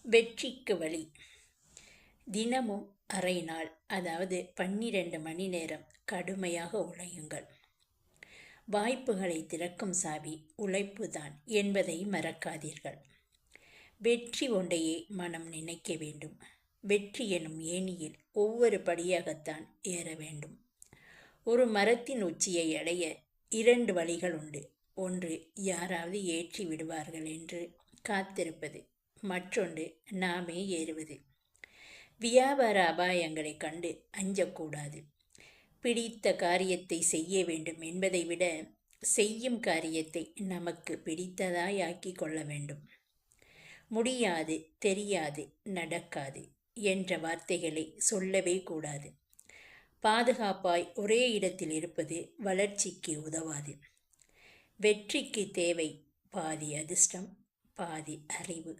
வெற்றிக்கு வழி. தினமும் அரை நாள், அதாவது 12 மணி நேரம் கடுமையாக உழையுங்கள். வாய்ப்புகளை திறக்கும் சாவி உழைப்புதான் என்பதை மறக்காதீர்கள். வெற்றி ஒன்றையே மனம் நினைக்க வேண்டும். வெற்றி எனும் ஏணியில் ஒவ்வொரு படியாகத்தான் ஏற வேண்டும். ஒரு மரத்தின் உச்சியை அடைய 2 வழிகள் உண்டு. ஒன்று, யாராவது ஏற்றி விடுவார்கள் என்று காத்திருப்பது. மற்றொன்று, நாமே ஏறுவது. வியாபார அபாயங்களை கண்டு அஞ்சக்கூடாது. பிடித்த காரியத்தை செய்ய வேண்டும் என்பதை விட செய்யும் காரியத்தை நமக்கு பிடித்ததாய் ஆக்கிக் கொள்ள வேண்டும். முடியாது, தெரியாது, நடக்காது என்ற வார்த்தைகளை சொல்லவே கூடாது. பாதுகாப்பாய் ஒரே இடத்தில் இருப்பது வளர்ச்சிக்கு உதவாது. வெற்றிக்கு தேவை பாதி அதிர்ஷ்டம், பாதி அறிவு.